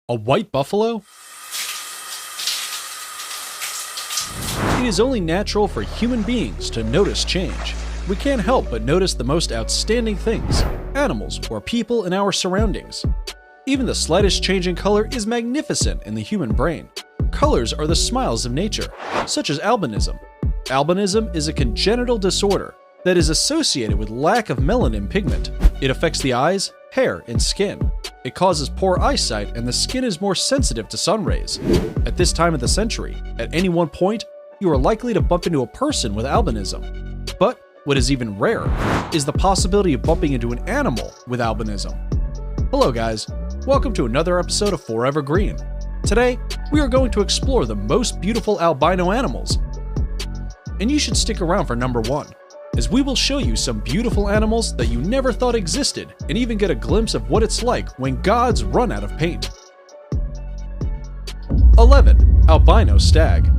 A white buffalo? It is only natural for human beings to notice change. We can't help but notice the most outstanding things, animals or people in our surroundings. Even the slightest change in color is magnificent in the human brain. Colors are the smiles of nature, such as albinism. Albinism is a congenital disorder that is associated with lack of melanin pigment. It affects the eyes, hair, and skin. It causes poor eyesight and the skin is more sensitive to sun rays. At this time of the century, at any one point, you are likely to bump into a person with albinism. But what is even rarer is the possibility of bumping into an animal with albinism. Hello guys, welcome to another episode of Forever Green. Today, we are going to explore the most beautiful albino animals. And you should stick around for number 1, as we will show you some beautiful animals that you never thought existed and even get a glimpse of what it's like when gods run out of paint. 11. Albino stag.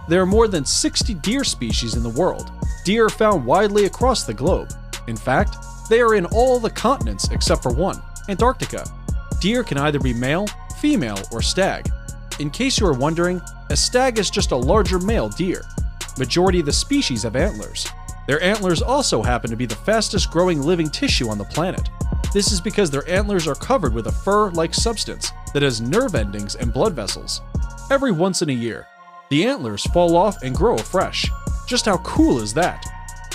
There are more than 60 deer species in the world. Deer are found widely across the globe. In fact, they are in all the continents except for one, Antarctica. Deer can either be male, female, or stag. In case you are wondering, a stag is just a larger male deer. Majority of the species have antlers. Their antlers also happen to be the fastest growing living tissue on the planet. This is because their antlers are covered with a fur-like substance that has nerve endings and blood vessels. Every once in a year, the antlers fall off and grow afresh. Just how cool is that?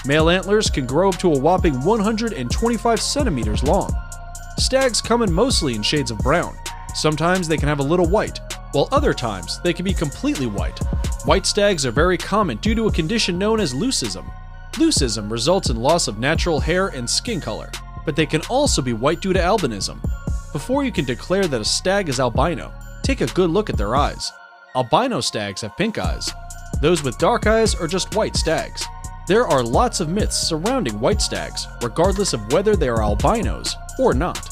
Male antlers can grow up to a whopping 125 centimeters long. Stags come in mostly in shades of brown. Sometimes they can have a little white, while other times they can be completely white. White stags are very common due to a condition known as leucism. Leucism results in loss of natural hair and skin color, but they can also be white due to albinism. Before you can declare that a stag is albino, take a good look at their eyes. Albino stags have pink eyes. Those with dark eyes are just white stags. There are lots of myths surrounding white stags, regardless of whether they are albinos or not.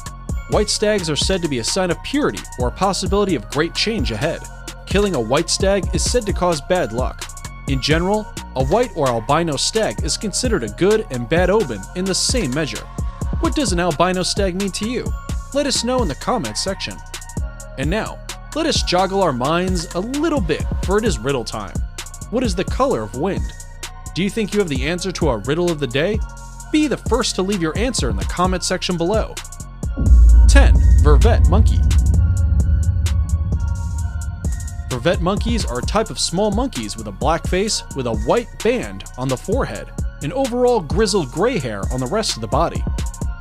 White stags are said to be a sign of purity or a possibility of great change ahead. Killing a white stag is said to cause bad luck. In general, a white or albino stag is considered a good and bad omen in the same measure. What does an albino stag mean to you? Let us know in the comments section. And now, let us joggle our minds a little bit, for it is riddle time. What is the color of wind? Do you think you have the answer to our riddle of the day? Be the first to leave your answer in the comment section below. 10. Ververt monkey. Ververt monkeys are a type of small monkeys with a black face with a white band on the forehead and overall grizzled gray hair on the rest of the body.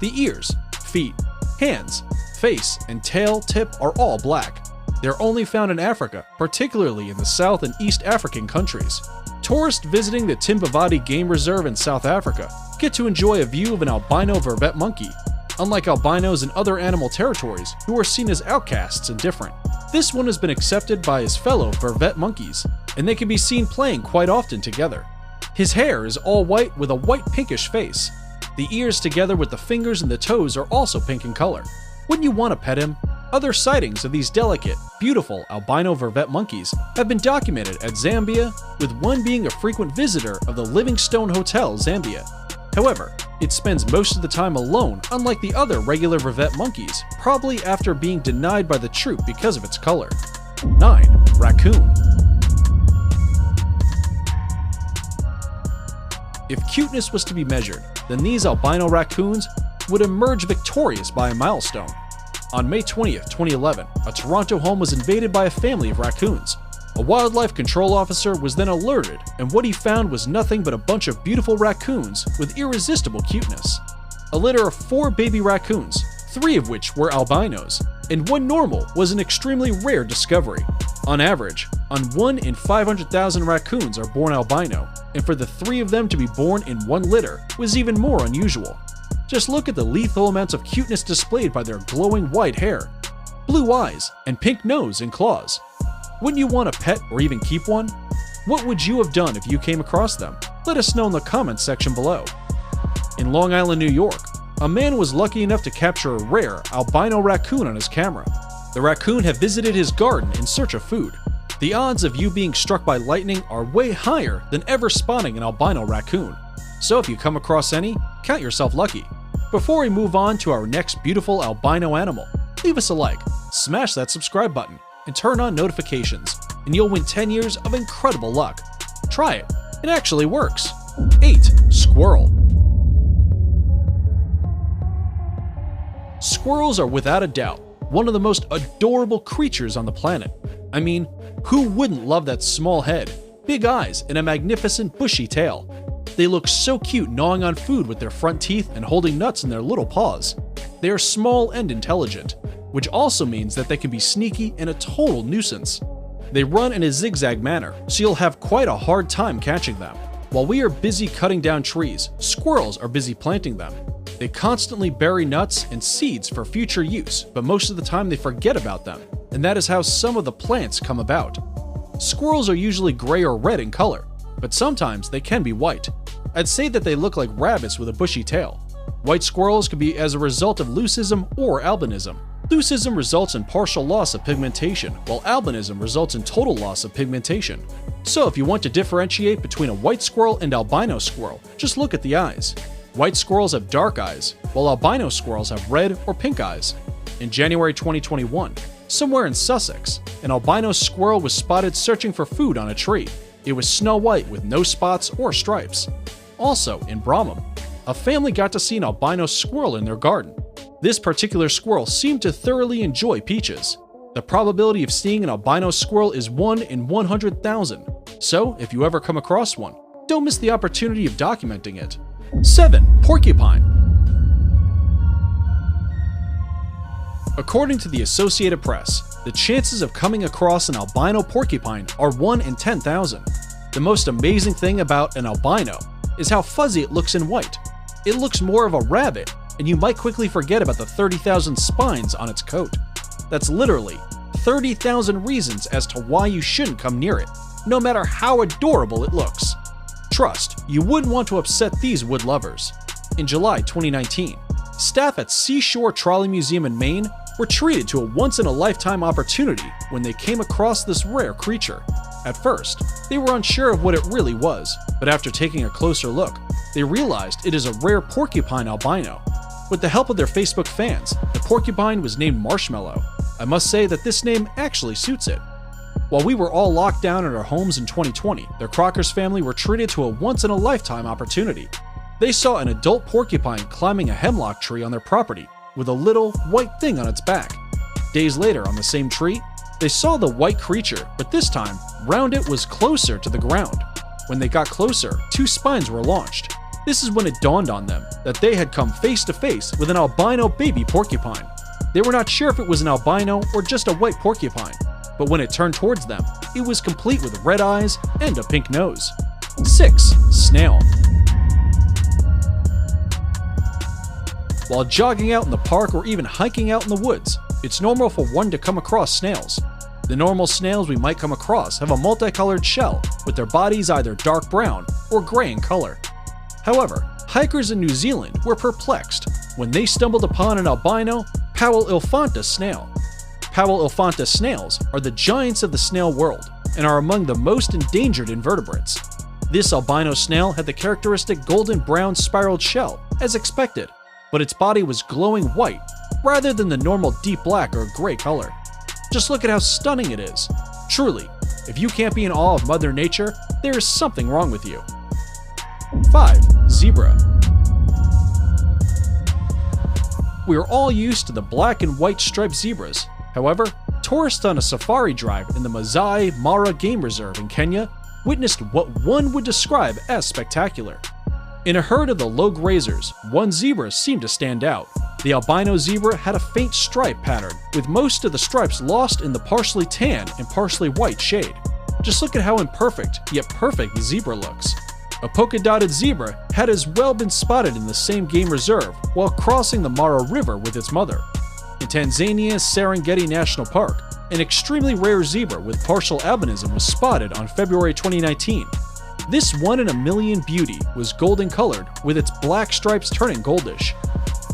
The ears, feet, hands, face, and tail tip are all black. They're only found in Africa, particularly in the South and East African countries. Tourists visiting the Timbavati Game Reserve in South Africa get to enjoy a view of an albino ververt monkey, unlike albinos in other animal territories who are seen as outcasts and different. This one has been accepted by his fellow ververt monkeys, and they can be seen playing quite often together. His hair is all white with a white pinkish face. The ears together with the fingers and the toes are also pink in color. Wouldn't you want to pet him? Other sightings of these delicate, beautiful albino ververt monkeys have been documented at Zambia, with one being a frequent visitor of the Livingstone Hotel, Zambia. However, it spends most of the time alone, unlike the other regular ververt monkeys, probably after being denied by the troop because of its color. 9. Raccoon. If cuteness was to be measured, then these albino raccoons would emerge victorious by a milestone. On May 20th, 2011, a Toronto home was invaded by a family of raccoons. A wildlife control officer was then alerted, and what he found was nothing but a bunch of beautiful raccoons with irresistible cuteness. A litter of 4 baby raccoons, 3 of which were albinos, and 1 normal was an extremely rare discovery. On average, 1 in 500,000 raccoons are born albino, and for the 3 of them to be born in one litter was even more unusual. Just look at the lethal amounts of cuteness displayed by their glowing white hair, blue eyes, and pink nose and claws. Wouldn't you want a pet or even keep one? What would you have done if you came across them? Let us know in the comments section below. In Long Island, New York, a man was lucky enough to capture a rare albino raccoon on his camera. The raccoon had visited his garden in search of food. The odds of you being struck by lightning are way higher than ever spotting an albino raccoon. So if you come across any, count yourself lucky. Before we move on to our next beautiful albino animal, leave us a like, smash that subscribe button, and turn on notifications, and you'll win 10 years of incredible luck. Try it. It actually works. 8. Squirrel. Squirrels are without a doubt one of the most adorable creatures on the planet. I mean, who wouldn't love that small head, big eyes, and a magnificent bushy tail? They look so cute gnawing on food with their front teeth and holding nuts in their little paws. They are small and intelligent, which also means that they can be sneaky and a total nuisance. They run in a zigzag manner, so you'll have quite a hard time catching them. While we are busy cutting down trees, squirrels are busy planting them. They constantly bury nuts and seeds for future use, but most of the time they forget about them, and that is how some of the plants come about. Squirrels are usually gray or red in color, but sometimes they can be white. I'd say that they look like rabbits with a bushy tail. White squirrels can be as a result of leucism or albinism. Leucism results in partial loss of pigmentation, while albinism results in total loss of pigmentation. So if you want to differentiate between a white squirrel and albino squirrel, just look at the eyes. White squirrels have dark eyes, while albino squirrels have red or pink eyes. In January 2021, somewhere in Sussex, an albino squirrel was spotted searching for food on a tree. It was snow white with no spots or stripes. Also, in Brahman, a family got to see an albino squirrel in their garden. This particular squirrel seemed to thoroughly enjoy peaches. The probability of seeing an albino squirrel is 1 in 100,000, so if you ever come across one, don't miss the opportunity of documenting it. 7. Porcupine. According to the Associated Press, the chances of coming across an albino porcupine are 1 in 10,000. The most amazing thing about an albino is how fuzzy it looks in white. It looks more of a rabbit, and you might quickly forget about the 30,000 spines on its coat. That's literally 30,000 reasons as to why you shouldn't come near it, no matter how adorable it looks. Trust, you wouldn't want to upset these wood lovers. In July 2019, staff at Seashore Trolley Museum in Maine were treated to a once-in-a-lifetime opportunity when they came across this rare creature. At first, they were unsure of what it really was, but after taking a closer look, they realized it is a rare porcupine albino. With the help of their Facebook fans, the porcupine was named Marshmallow. I must say that this name actually suits it. While we were all locked down in our homes in 2020, the Crockers family were treated to a once-in-a-lifetime opportunity. They saw an adult porcupine climbing a hemlock tree on their property with a little white thing on its back. Days later, on the same tree, they saw the white creature, but this time, round it was closer to the ground. When they got closer, 2 spines were launched. This is when it dawned on them that they had come face to face with an albino baby porcupine. They were not sure if it was an albino or just a white porcupine, but when it turned towards them, it was complete with red eyes and a pink nose. 6. Snail. While jogging out in the park or even hiking out in the woods, it's normal for one to come across snails. The normal snails we might come across have a multicolored shell, with their bodies either dark brown or gray in color. However, hikers in New Zealand were perplexed when they stumbled upon an albino Powell-Ilfanta snail. Powell-Ilfanta snails are the giants of the snail world and are among the most endangered invertebrates. This albino snail had the characteristic golden brown spiraled shell, as expected, but its body was glowing white rather than the normal deep black or gray color. Just look at how stunning it is. Truly, if you can't be in awe of Mother Nature, there is something wrong with you. 5. Zebra. We are all used to the black and white striped zebras. However, tourists on a safari drive in the Masai Mara Game Reserve in Kenya witnessed what one would describe as spectacular. In a herd of the low grazers, one zebra seemed to stand out. The albino zebra had a faint stripe pattern, with most of the stripes lost in the partially tan and partially white shade. Just look at how imperfect, yet perfect the zebra looks. A polka-dotted zebra had as well been spotted in the same game reserve while crossing the Mara River with its mother. In Tanzania's Serengeti National Park, an extremely rare zebra with partial albinism was spotted on February 2019. This 1-in-a-million beauty was golden colored, with its black stripes turning goldish.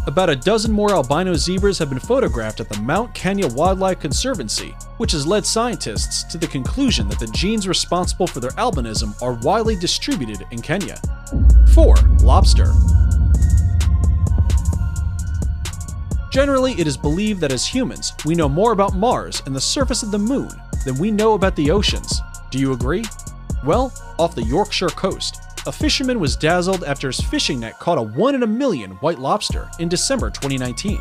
About a dozen more albino zebras have been photographed at the Mount Kenya Wildlife Conservancy, which has led scientists to the conclusion that the genes responsible for their albinism are widely distributed in Kenya. 4. Lobster. Generally, it is believed that as humans, we know more about Mars and the surface of the moon than we know about the oceans. Do you agree? Well, off the Yorkshire coast, a fisherman was dazzled after his fishing net caught a 1 in a million white lobster in December 2019.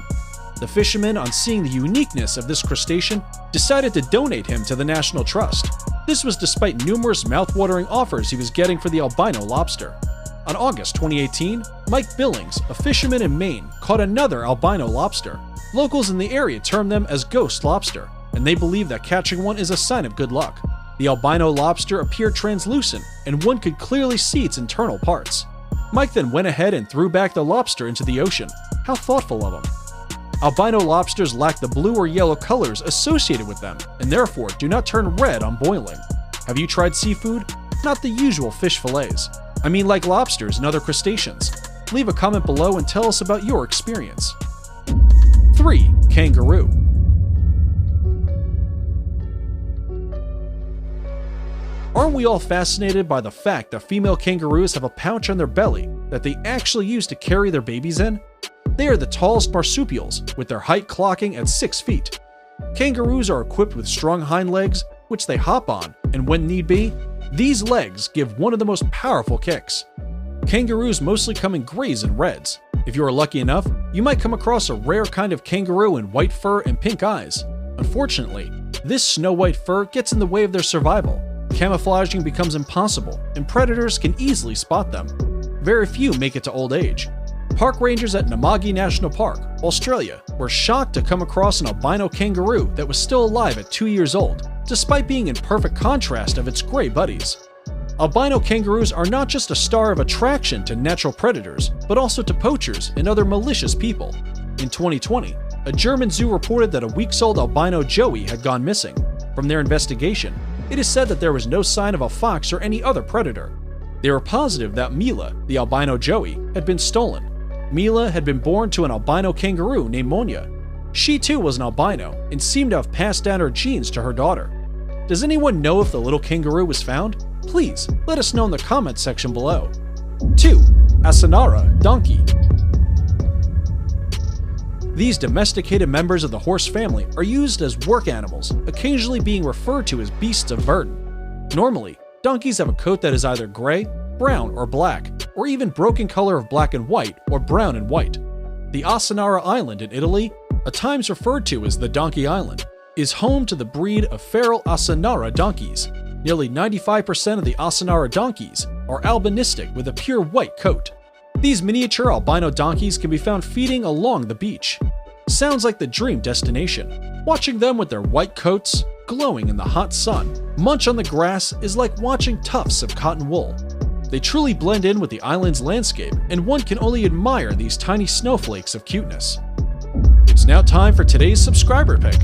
The fisherman, on seeing the uniqueness of this crustacean, decided to donate him to the National Trust. This was despite numerous mouthwatering offers he was getting for the albino lobster. On August 2018, Mike Billings, a fisherman in Maine, caught another albino lobster. Locals in the area term them as ghost lobster, and they believe that catching one is a sign of good luck. The albino lobster appeared translucent, and one could clearly see its internal parts. Mike then went ahead and threw back the lobster into the ocean. How thoughtful of him. Albino lobsters lack the blue or yellow colors associated with them, and therefore do not turn red on boiling. Have you tried seafood? Not the usual fish fillets. I mean like lobsters and other crustaceans. Leave a comment below and tell us about your experience. 3. Kangaroo. Aren't we all fascinated by the fact that female kangaroos have a pouch on their belly that they actually use to carry their babies in? They are the tallest marsupials, with their height clocking at 6 feet. Kangaroos are equipped with strong hind legs, which they hop on, and when need be, these legs give one of the most powerful kicks. Kangaroos mostly come in grays and reds. If you are lucky enough, you might come across a rare kind of kangaroo in white fur and pink eyes. Unfortunately, this snow-white fur gets in the way of their survival. Camouflaging becomes impossible, and predators can easily spot them. Very few make it to old age. Park rangers at Namagi National Park, Australia, were shocked to come across an albino kangaroo that was still alive at 2 years old, despite being in perfect contrast of its gray buddies. Albino kangaroos are not just a star of attraction to natural predators, but also to poachers and other malicious people. In 2020, a German zoo reported that a weeks-old albino joey had gone missing. From their investigation, it is said that there was no sign of a fox or any other predator. They were positive that Mila, the albino joey, had been stolen. Mila had been born to an albino kangaroo named Monya. She too was an albino and seemed to have passed down her genes to her daughter. Does anyone know if the little kangaroo was found? Please let us know in the comments section below. 2. Asinara donkey. These domesticated members of the horse family are used as work animals, occasionally being referred to as beasts of burden. Normally, donkeys have a coat that is either gray, brown, or black, or even broken color of black and white or brown and white. The Asinara Island in Italy, at times referred to as the Donkey Island, is home to the breed of feral Asinara donkeys. Nearly 95% of the Asinara donkeys are albinistic with a pure white coat. These miniature albino donkeys can be found feeding along the beach. Sounds like the dream destination. Watching them with their white coats, glowing in the hot sun, munch on the grass is like watching tufts of cotton wool. They truly blend in with the island's landscape, and one can only admire these tiny snowflakes of cuteness. It's now time for today's subscriber pick.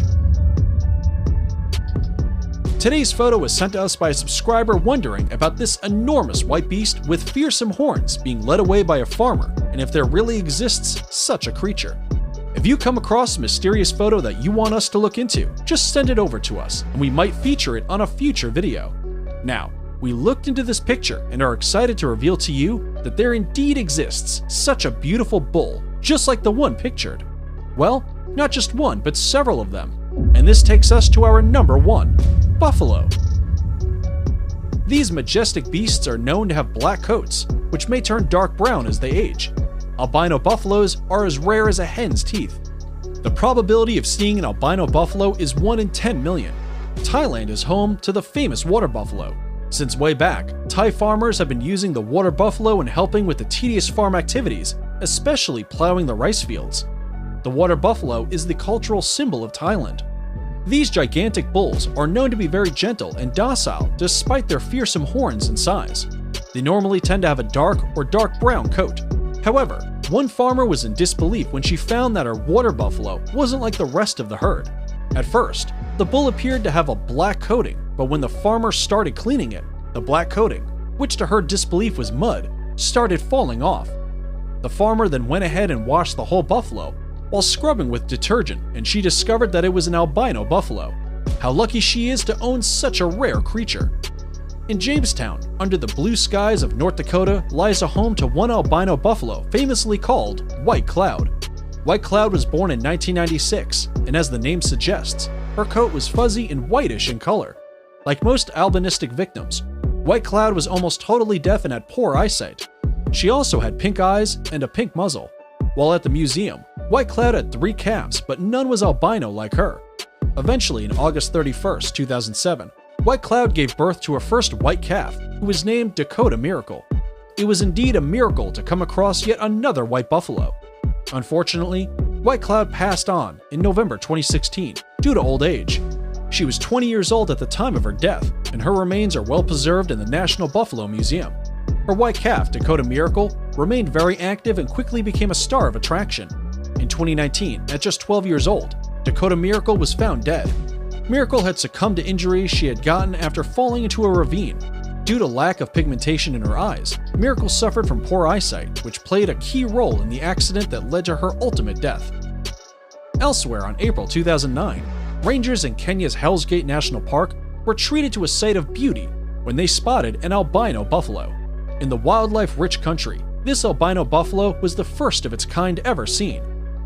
Today's photo was sent to us by a subscriber wondering about this enormous white beast with fearsome horns being led away by a farmer, and if there really exists such a creature. If you come across a mysterious photo that you want us to look into, just send it over to us, and we might feature it on a future video. Now, we looked into this picture and are excited to reveal to you that there indeed exists such a beautiful bull, just like the one pictured. Well, not just one, but several of them. And this takes us to our number 1, buffalo. These majestic beasts are known to have black coats, which may turn dark brown as they age. Albino buffaloes are as rare as a hen's teeth. The probability of seeing an albino buffalo is 1 in 10 million. Thailand is home to the famous water buffalo. Since way back, Thai farmers have been using the water buffalo in helping with the tedious farm activities, especially plowing the rice fields. The water buffalo is the cultural symbol of Thailand. These gigantic bulls are known to be very gentle and docile despite their fearsome horns and size. They normally tend to have a dark or dark brown coat. However, one farmer was in disbelief when she found that her water buffalo wasn't like the rest of the herd. At first, the bull appeared to have a black coating, but when the farmer started cleaning it, the black coating, which to her disbelief was mud, started falling off. The farmer then went ahead and washed the whole buffalo while scrubbing with detergent, and she discovered that it was an albino buffalo. How lucky she is to own such a rare creature. In Jamestown, under the blue skies of North Dakota, lies a home to one albino buffalo famously called White Cloud. White Cloud was born in 1996, and as the name suggests, her coat was fuzzy and whitish in color. Like most albinistic victims, White Cloud was almost totally deaf and had poor eyesight. She also had pink eyes and a pink muzzle. While at the museum, White Cloud had 3 calves, but none was albino like her. Eventually, on August 31st, 2007, White Cloud gave birth to her first white calf, who was named Dakota Miracle. It was indeed a miracle to come across yet another white buffalo. Unfortunately, White Cloud passed on in November 2016 due to old age. She was 20 years old at the time of her death, and her remains are well preserved in the National Buffalo Museum. Her white calf, Dakota Miracle, remained very active and quickly became a star of attraction. In 2019, at just 12 years old, Dakota Miracle was found dead. Miracle had succumbed to injuries she had gotten after falling into a ravine. Due to lack of pigmentation in her eyes, Miracle suffered from poor eyesight, which played a key role in the accident that led to her ultimate death. Elsewhere, on April 2009, rangers in Kenya's Hell's Gate National Park were treated to a sight of beauty when they spotted an albino buffalo. In the wildlife-rich country, this albino buffalo was the first of its kind ever seen.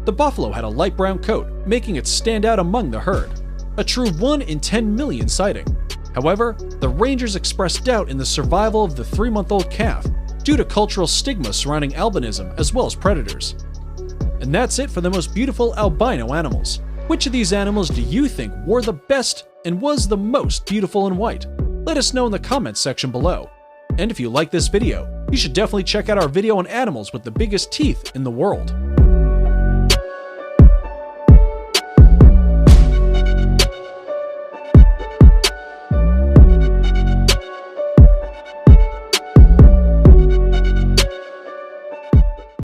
The buffalo had a light brown coat, making it stand out among the herd. A true 1 in 10 million sighting. However, the rangers expressed doubt in the survival of the 3-month-old calf due to cultural stigma surrounding albinism as well as predators. And that's it for the most beautiful albino animals. Which of these animals do you think wore the best and was the most beautiful in white? Let us know in the comments section below. And if you like this video, you should definitely check out our video on animals with the biggest teeth in the world.